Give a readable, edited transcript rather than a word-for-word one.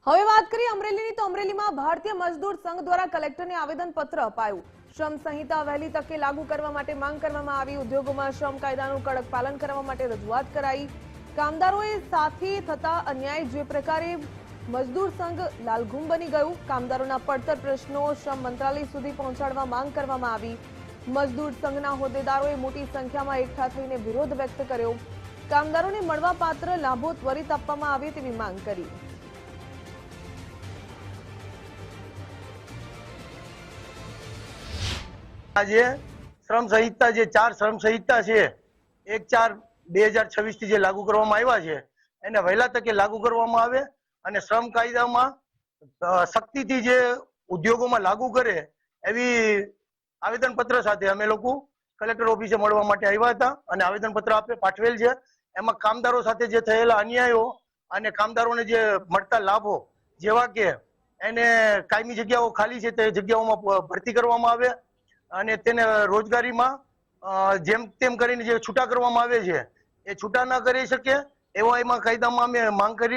હવે વાત કરીએ અમરેલીની તો અમરેલીમાં ભારતીય મજદૂર સંઘ દ્વારા કલેક્ટરને આવેદનપત્ર અપાયું। શ્રમ સંહિતા વહેલી તકે લાગુ કરવા માટે માંગ કરવામાં આવી। ઉદ્યોગોમાં શ્રમ કાયદાનું કડક પાલન કરવા માટે રજૂઆત કરાઈ। કામદારોએ સાથે થતા અન્યાય જે પ્રકારે મજદૂર સંઘ લાલઘુમ બની ગયું। કામદારોના પડતર પ્રશ્નો શ્રમ મંત્રાલય સુધી પહોંચાડવા માંગ કરવામાં આવી। મજદૂર સંઘના હોદ્દેદારોએ મોટી સંખ્યામાં એકઠા થઈને વિરોધ વ્યક્ત કર્યો। કામદારોને મળવાપાત્ર લાભો ત્વરિત આપવામાં આવે તેવી માંગ કરી। આજે શ્રમ સંહિતા જે 4 શ્રમ સંહિતા છે 1/4/2026 થી જે લાગુ કરવામાં આવ્યા છે એને વહેલા તકે લાગુ કરવામાં આવે અને શ્રમ કાયદામાં સખ્તીથી જે ઉદ્યોગોમાં લાગુ કરે એવી આવેદનપત્ર સાથે અમે લોકો કલેક્ટર ઓફિસે મળવા માટે આવ્યા હતા અને આવેદનપત્ર આપે પાઠવેલ છે। એમાં કામદારો સાથે જે થયેલા અન્યાયો અને કામદારોને જે મળતા લાભો જેવા કે એને કાયમી જગ્યાઓ ખાલી છે તે જગ્યાઓમાં ભરતી કરવામાં આવે અને તેને રોજગારીમાં જેમ તેમ કરીને જે છૂટા કરવામાં આવે છે એ છૂટા ન કરી શકે એવા એમાં કાયદામાં અમે માંગ કરી।